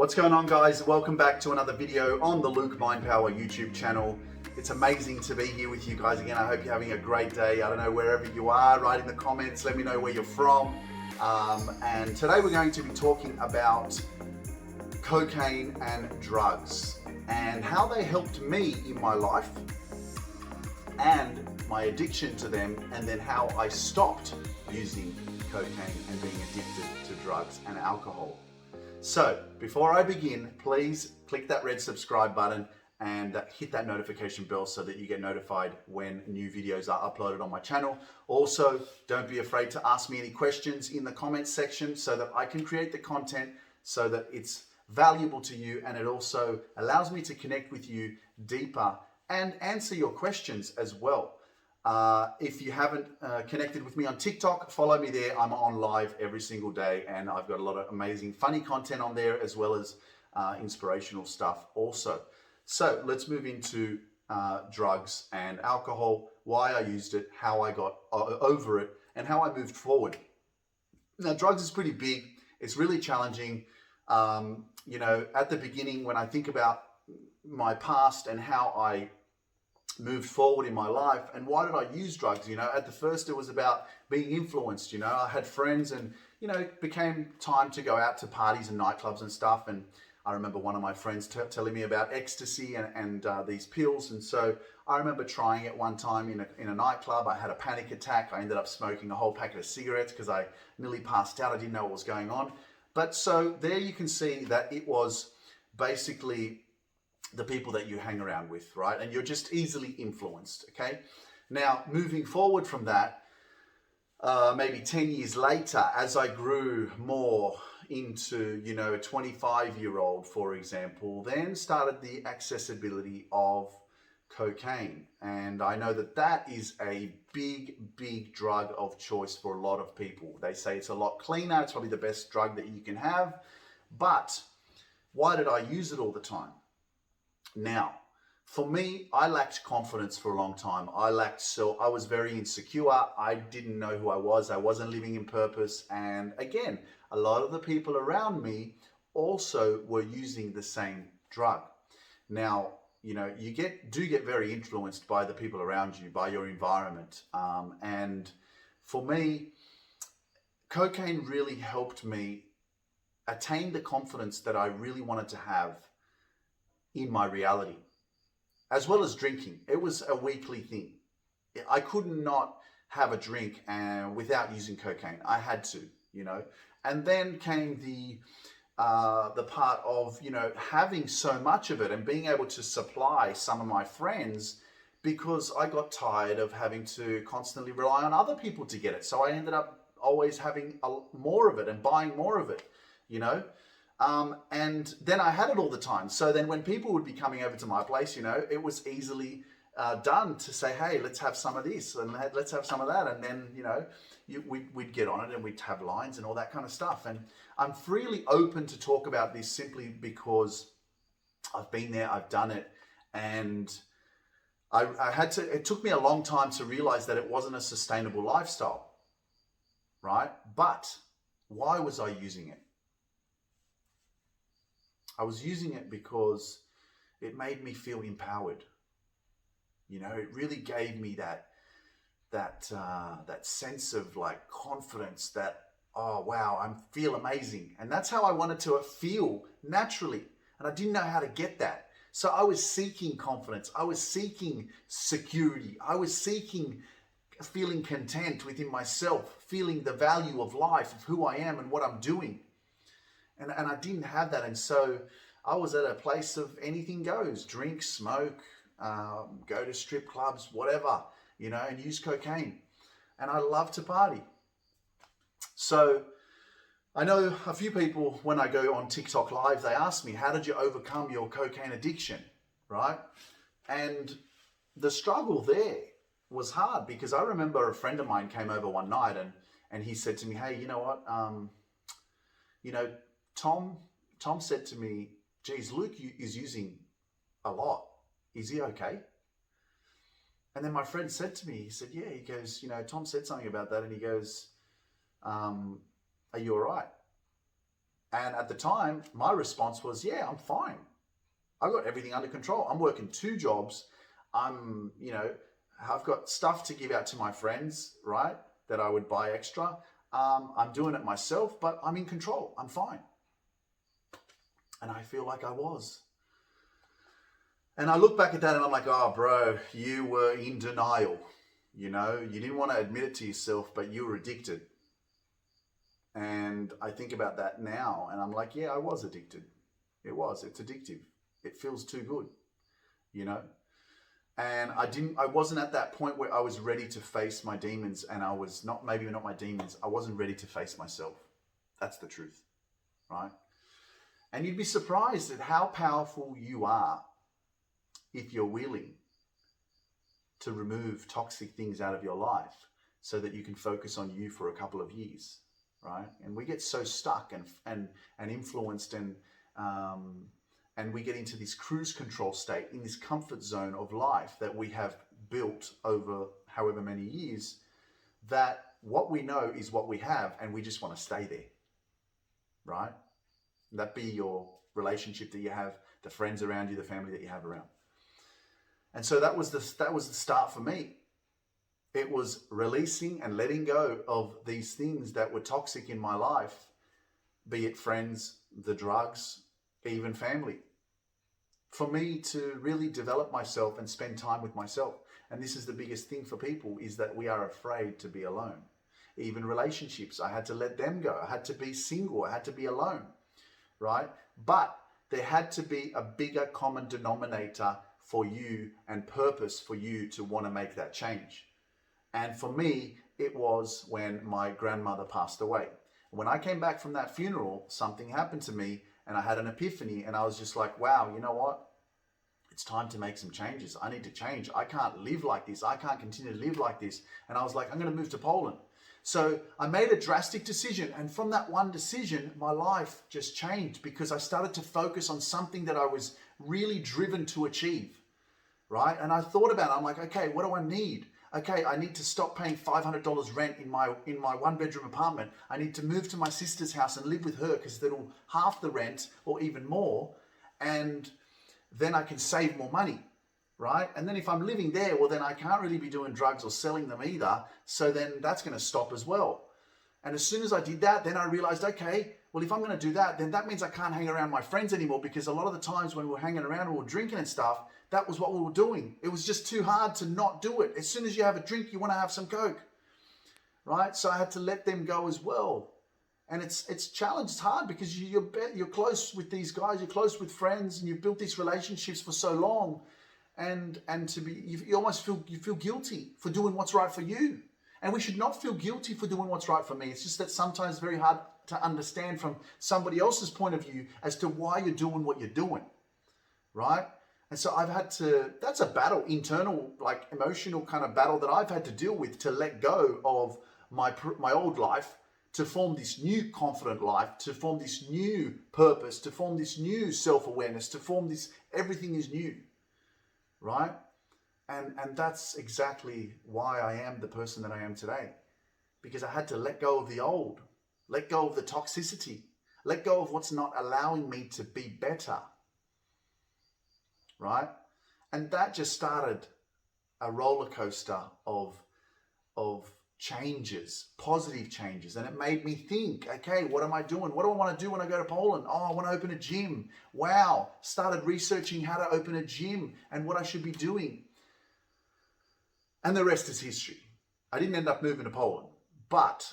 What's going on, guys? Welcome back to another video on the Luke Mind Power YouTube channel. It's amazing to be here with you guys again. I hope you're having a great day. I don't know, wherever you are, write in the comments, let me know where you're from. And today we're going to be talking about cocaine and drugs and how they helped me in my life and my addiction to them, and then how I stopped using cocaine and being addicted to drugs and alcohol. So before I begin, please click that red subscribe button and hit that notification bell so that you get notified when new videos are uploaded on my channel. Also, don't be afraid to ask me any questions in the comments section so that I can create the content so that it's valuable to you, and it also allows me to connect with you deeper and answer your questions as well. If you haven't connected with me on TikTok, follow me there. I'm on live every single day, and I've got a lot of amazing funny content on there, as well as inspirational stuff also. So let's move into drugs and alcohol, why I used it, how I got over it, and how I moved forward. Now, drugs is pretty big. It's really challenging. You know, at the beginning, when I think about my past and how I moved forward in my life and why did I use drugs, you know, at the first it was about being influenced. You know, I had friends, and you know, it became time to go out to parties and nightclubs and stuff. And I remember one of my friends telling me about ecstasy and these pills, and so I remember trying it one time in a nightclub. I had a panic attack. I ended up smoking a whole packet of cigarettes because I nearly passed out. I didn't know what was going on. But so there you can see that it was basically the people that you hang around with, right? And you're just easily influenced, okay? Now, moving forward from that, maybe 10 years later, as I grew more into, you know, a 25-year-old, for example, then started the accessibility of cocaine. And I know that that is a big drug of choice for a lot of people. They say it's a lot cleaner. It's probably the best drug that you can have. But why did I use it all the time? Now, for me, I lacked confidence for a long time. I was very insecure. I didn't know who I was. I wasn't living in purpose. And again, a lot of the people around me also were using the same drug. Now, you know, you do get very influenced by the people around you, by your environment. And for me, cocaine really helped me attain the confidence that I really wanted to have in my reality, as well as drinking. It was a weekly thing. I could not have a drink without using cocaine. I had to, you know. And then came the part of, you know, having so much of it and being able to supply some of my friends, because I got tired of having to constantly rely on other people to get it. So I ended up always having more of it and buying more of it, you know. And then I had it all the time. So then when people would be coming over to my place, you know, it was easily done to say, hey, let's have some of this and let's have some of that. And then, you know, we'd get on it and we'd have lines and all that kind of stuff. And I'm freely open to talk about this simply because I've been there, I've done it. And it took me a long time to realize that it wasn't a sustainable lifestyle, right? But why was I using it? I was using it because it made me feel empowered. You know, it really gave me that sense of like confidence that, oh wow, I feel amazing. And that's how I wanted to feel naturally. And I didn't know how to get that. So I was seeking confidence. I was seeking security. I was seeking feeling content within myself, feeling the value of life, of who I am and what I'm doing. And I didn't have that. And so I was at a place of anything goes, drink, smoke, go to strip clubs, whatever, you know, and use cocaine. And I love to party. So I know a few people, when I go on TikTok live, they ask me, how did you overcome your cocaine addiction, right? And the struggle there was hard, because I remember a friend of mine came over one night and he said to me, hey, you know what, you know, Tom said to me, geez, Luke is using a lot. Is he okay? And then my friend said to me, he said, yeah, he goes, you know, Tom said something about that. And he goes, are you all right? And at the time, my response was, yeah, I'm fine. I got everything under control. I'm working 2 jobs. I've got stuff to give out to my friends, right? That I would buy extra. I'm doing it myself, but I'm in control. I'm fine. And I feel like I was. And I look back at that and I'm like, oh, bro, you were in denial. You didn't want to admit it to yourself, but you were addicted. And I think about that now and I'm like, yeah, I was addicted. It's addictive. It feels too good, And I wasn't at that point where I was ready to face my demons, and I was maybe not my demons. I wasn't ready to face myself. That's the truth, right? And you'd be surprised at how powerful you are if you're willing to remove toxic things out of your life so that you can focus on you for a couple of years, right? And we get so stuck and influenced and we get into this cruise control state, in this comfort zone of life that we have built over however many years, that what we know is what we have and we just want to stay there, right? That be your relationship that you have, the friends around you, the family that you have around. And so that was the start for me. It was releasing and letting go of these things that were toxic in my life, be it friends, the drugs, even family, for me to really develop myself and spend time with myself. And this is the biggest thing for people, is that we are afraid to be alone. Even relationships, I had to let them go. I had to be single. I had to be alone, right? But there had to be a bigger common denominator for you and purpose for you to want to make that change. And for me, it was when my grandmother passed away. When I came back from that funeral, something happened to me and I had an epiphany, and I was just like, wow, you know what? It's time to make some changes. I need to change. I can't live like this. I can't continue to live like this. And I was like, I'm going to move to Poland. So I made a drastic decision. And from that one decision, my life just changed, because I started to focus on something that I was really driven to achieve, right? And I thought about it. I'm like, okay, what do I need? Okay, I need to stop paying $500 rent in my 1-bedroom apartment. I need to move to my sister's house and live with her, because that'll half the rent or even more. And then I can save more money, right? And then if I'm living there, well, then I can't really be doing drugs or selling them either. So then that's going to stop as well. And as soon as I did that, then I realized, okay, well, if I'm going to do that, then that means I can't hang around my friends anymore, because a lot of the times when we were hanging around and we were drinking and stuff, that was what we were doing. It was just too hard to not do it. As soon as you have a drink, you want to have some Coke, right? So I had to let them go as well. And it's challenge. It's hard, because you're close with these guys, you're close with friends, and you've built these relationships for so long, and you almost feel guilty for doing what's right for you. And we should not feel guilty for doing what's right for me. It's just that sometimes it's very hard to understand from somebody else's point of view as to why you're doing what you're doing, right? And so that's a battle, internal, like emotional kind of battle that I've had to deal with, to let go of my old life, to form this new confident life, to form this new purpose, to form this new self-awareness, to form this, everything is new, right? And that's exactly why I am the person that I am today, because I had to let go of the old, let go of the toxicity, let go of what's not allowing me to be better, right? And that just started a roller coaster of changes, positive changes. And it made me think, okay, what am I doing? What do I want to do when I go to Poland? Oh, I want to open a gym. Wow. Started researching how to open a gym and what I should be doing. And the rest is history. I didn't end up moving to Poland, but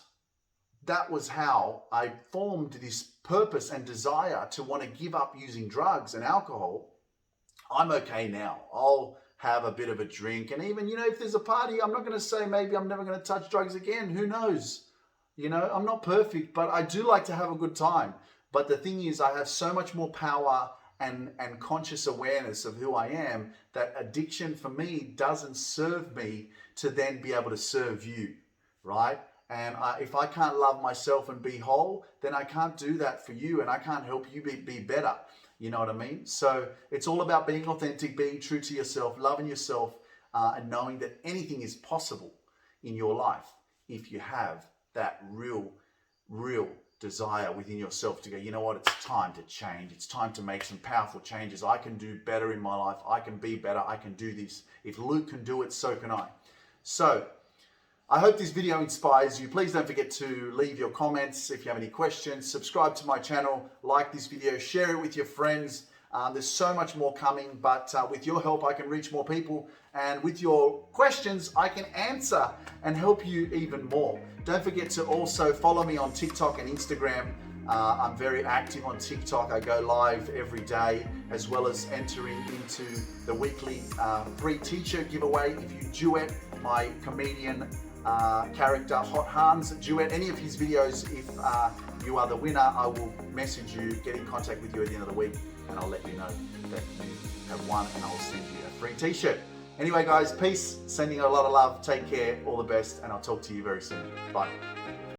that was how I formed this purpose and desire to want to give up using drugs and alcohol. I'm okay now. I'll have a bit of a drink. And even, if there's a party, I'm not going to say maybe I'm never going to touch drugs again. Who knows? I'm not perfect, but I do like to have a good time. But the thing is, I have so much more power and conscious awareness of who I am, that addiction for me doesn't serve me to then be able to serve you, right? And if I can't love myself and be whole, then I can't do that for you, and I can't help you be better. You know what I mean? So it's all about being authentic, being true to yourself, loving yourself, and knowing that anything is possible in your life if you have that real desire within yourself to go, you know what, it's time to change. It's time to make some powerful changes. I can do better in my life. I can be better. I can do this. If Luke can do it, so can I. So I hope this video inspires you. Please don't forget to leave your comments if you have any questions. Subscribe to my channel, like this video, share it with your friends. There's so much more coming, but with your help, I can reach more people. And with your questions, I can answer and help you even more. Don't forget to also follow me on TikTok and Instagram. I'm very active on TikTok. I go live every day, as well as entering into the weekly free t-shirt giveaway. If you duet my comedian character Hot Hans duet any of his videos, if you are the winner, I will message you, get in contact with you at the end of the week, and I'll let you know that you have won, and I'll send you a free t-shirt. Anyway guys, peace, sending a lot of love, take care, all the best, and I'll talk to you very soon. Bye.